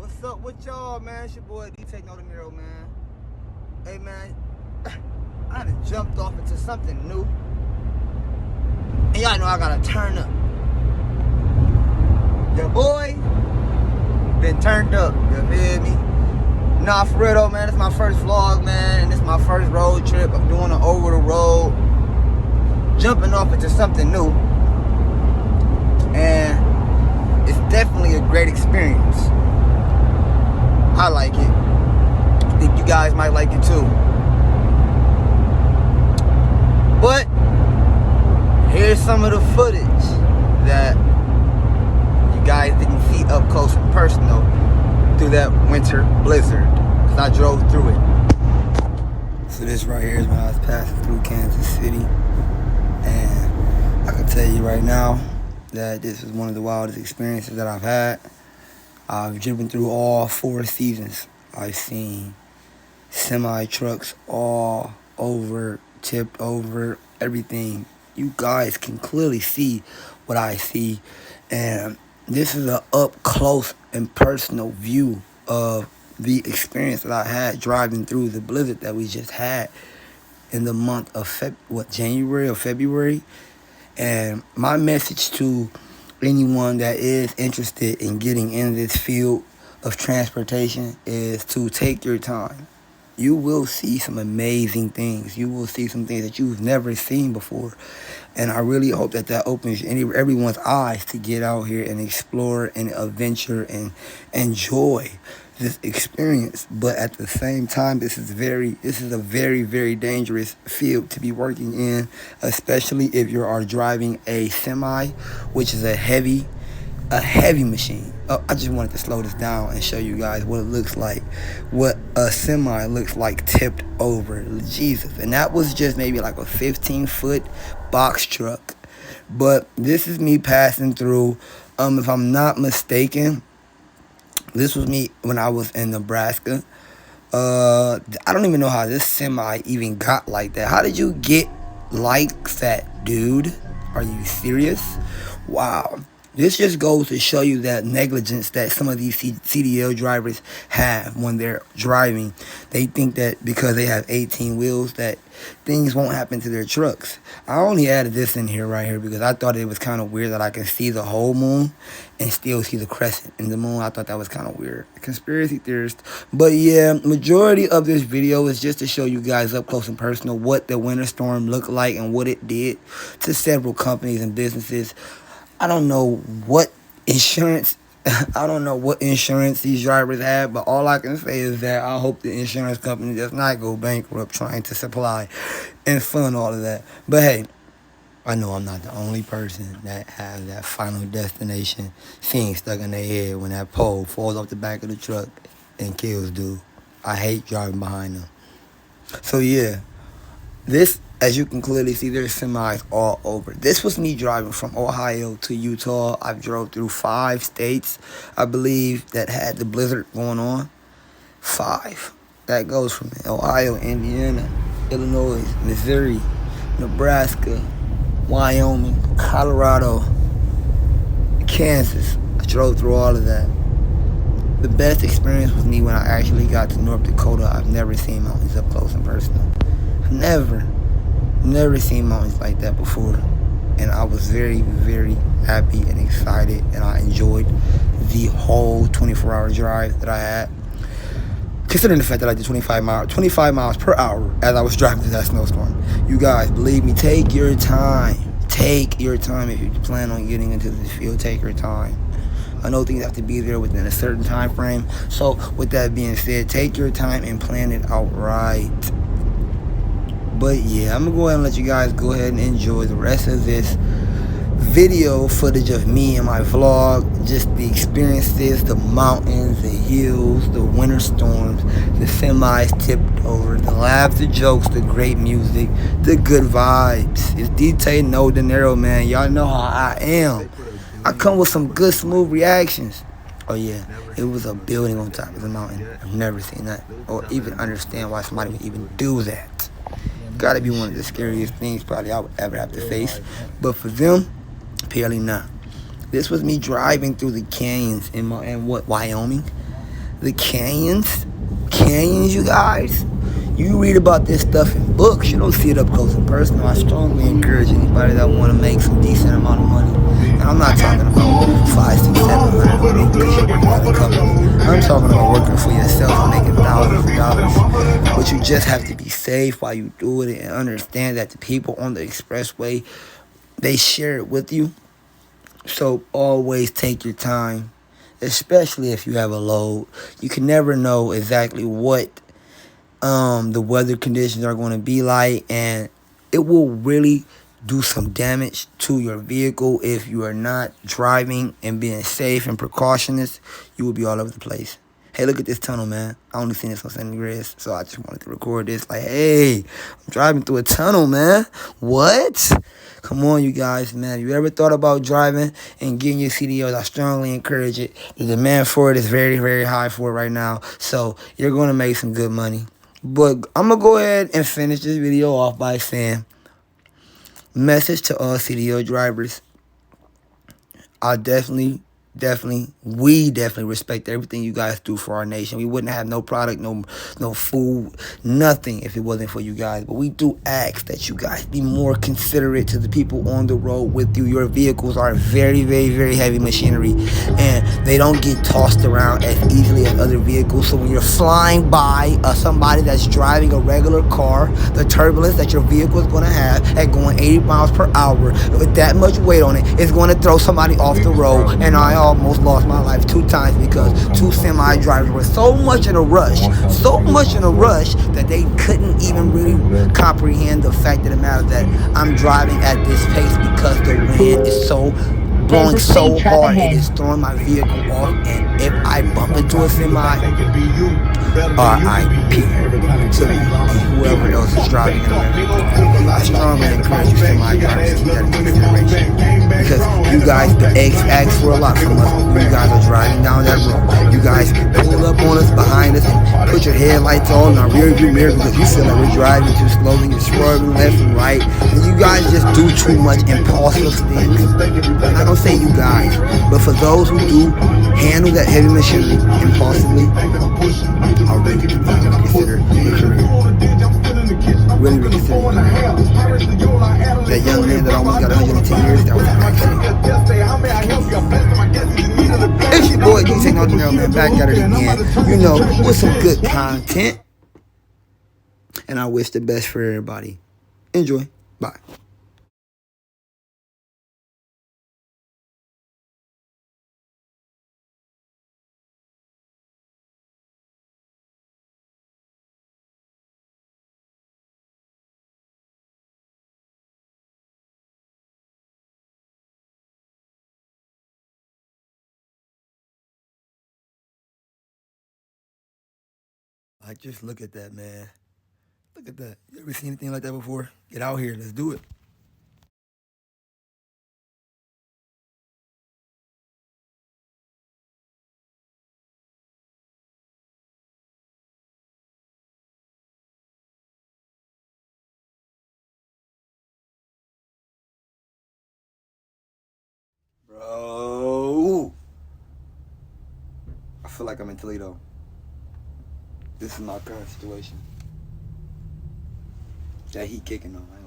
What's up with y'all, man? It's your boy DtaeNoDinero, man. Hey, man, I done jumped off into something new. And y'all know I gotta turn up. Your boy been turned up, you feel me? Nah, for real though, man, it's my first vlog, man, and it's my first road trip. I'm doing an over the road, jumping off into something new. And it's definitely a great experience. I like it. I think you guys might like it too. But here's some of the footage that you guys didn't see up close and personal through that winter blizzard, because I drove through it. So this right here is when I was passing through Kansas City, and I can tell you right now that this is one of the wildest experiences that I've had. I've driven through all 4 seasons. I've seen semi trucks all over, tipped over, everything. You guys can clearly see what I see, and this is an up close and personal view of the experience that I had driving through the blizzard that we just had in the month of January or February. And my message to anyone that is interested in getting in this field of transportation is to take your time. You will see some amazing things. You will see some things that you've never seen before. And I really hope that that opens everyone's eyes to get out here and explore and adventure and enjoy this experience. But at the same time, this is a very, very dangerous field to be working in, especially if you are driving a semi, which is a heavy machine. I just wanted to slow this down and show you guys what it looks like, what a semi looks like tipped over. Jesus. And that was just maybe like a 15-foot box truck. But this is me passing through, if I'm not mistaken, this was me when I was in Nebraska. I don't even know how this semi even got like that. How did you get like that, dude? Are you serious? Wow. This just goes to show you that negligence that some of these CDL drivers have when they're driving. They think that because they have 18 wheels that things won't happen to their trucks. I only added this in here right here because I thought it was kind of weird that I can see the whole moon and still see the crescent in the moon. I thought that was kind of weird. Conspiracy theorist. But yeah, majority of this video is just to show you guys up close and personal what the winter storm looked like and what it did to several companies and businesses. I don't know what insurance these drivers have, but all I can say is that I hope the insurance company does not go bankrupt trying to supply and fund all of that. But hey, I know I'm not the only person that has that final destination scene stuck in their head when that pole falls off the back of the truck and kills dude. I hate driving behind them. So yeah, this, as you can clearly see, there's semis all over. This was me driving from Ohio to Utah. I drove through 5 states, I believe, that had the blizzard going on. 5. That goes from Ohio, Indiana, Illinois, Missouri, Nebraska, Wyoming, Colorado, Kansas. I drove through all of that. The best experience was me when I actually got to North Dakota. I've never seen mountains up close and personal. Never seen mountains like that before, and I was very, very happy and excited, and I enjoyed the whole 24-hour drive that I had, considering the fact that I did 25 miles per hour as I was driving through that snowstorm. You guys, believe me, take your time. Take your time. If you plan on getting into this field, take your time. I know things have to be there within a certain time frame, so with that being said, take your time and plan it out right. But yeah, I'm going to go ahead and let you guys go ahead and enjoy the rest of this video footage of me and my vlog. Just the experiences, the mountains, the hills, the winter storms, the semis tipped over, the laughs, the jokes, the great music, the good vibes. It's DtaeNoDinero, man. Y'all know how I am. I come with some good, smooth reactions. Oh yeah, it was a building on top of the mountain. I've never seen that or even understand why somebody would even do that. Gotta be one of the scariest things probably I would ever have to face. But for them, apparently not. This was me driving through the canyons in Wyoming. the canyons, you guys. You read about this stuff in books. You don't see it up close and personal. I strongly encourage anybody that want to make some decent amount of money. And I'm not talking about 5, 6, 700 a week because you're working at a company. I'm talking about working for yourself and making thousands of dollars. But you just have to be safe while you do it and understand that the people on the expressway, they share it with you. So always take your time, especially if you have a load. You can never know exactly what the weather conditions are going to be like, and it will really do some damage to your vehicle if you are not driving and being safe and precautious. You will be all over the place. Hey, look at this tunnel, man. I only seen this on San Andreas, so I just wanted to record this. Like, hey, I'm driving through a tunnel, man. What? Come on, you guys, man. If you ever thought about driving and getting your CDLs, I strongly encourage it. The demand for it is very, very high for it right now, so you're going to make some good money. But I'm going to go ahead and finish this video off by saying, message to all CDL drivers. I we definitely respect everything you guys do for our nation. We wouldn't have no product, no food, nothing if it wasn't for you guys. But we do ask that you guys be more considerate to the people on the road with you. Your vehicles are very, very, very heavy machinery, and they don't get tossed around as easily as other vehicles. So when you're flying by somebody that's driving a regular car, the turbulence that your vehicle is going to have at going 80 miles per hour with that much weight on it is going to throw somebody off the road. And I almost lost my life 2 times because 2 semi drivers were so much in a rush that they couldn't even really comprehend the fact of the matter that I'm driving at this pace because the wind is so blowing so hard, it is throwing my vehicle off. And if I bump into a semi, RIP to me and whoever else is driving in America. I strongly encourage you semi drivers to keep that in consideration, because you guys ask for a lot from us when you guys are driving down that road. You guys pull up on us, behind us, and put your headlights on our rear view mirror because you feel like we're driving too slowly. You're swerving left and right, and you guys just do too much impulsive things. I'm not gonna say you guys, but for those who do handle that heavy machinery impulsively, I really consider your career. Really reconsider your career. That young man that almost got 110 years, that was an accident. It's your boy DtaeNoDinero, man, back at it again. You know, with some good content. And I wish the best for everybody. Enjoy. Bye. Like, just look at that, man. Look at that. You ever seen anything like that before? Get out here. Let's do it. Bro. I feel like I'm in Toledo. This is my current situation. That heat kicking on.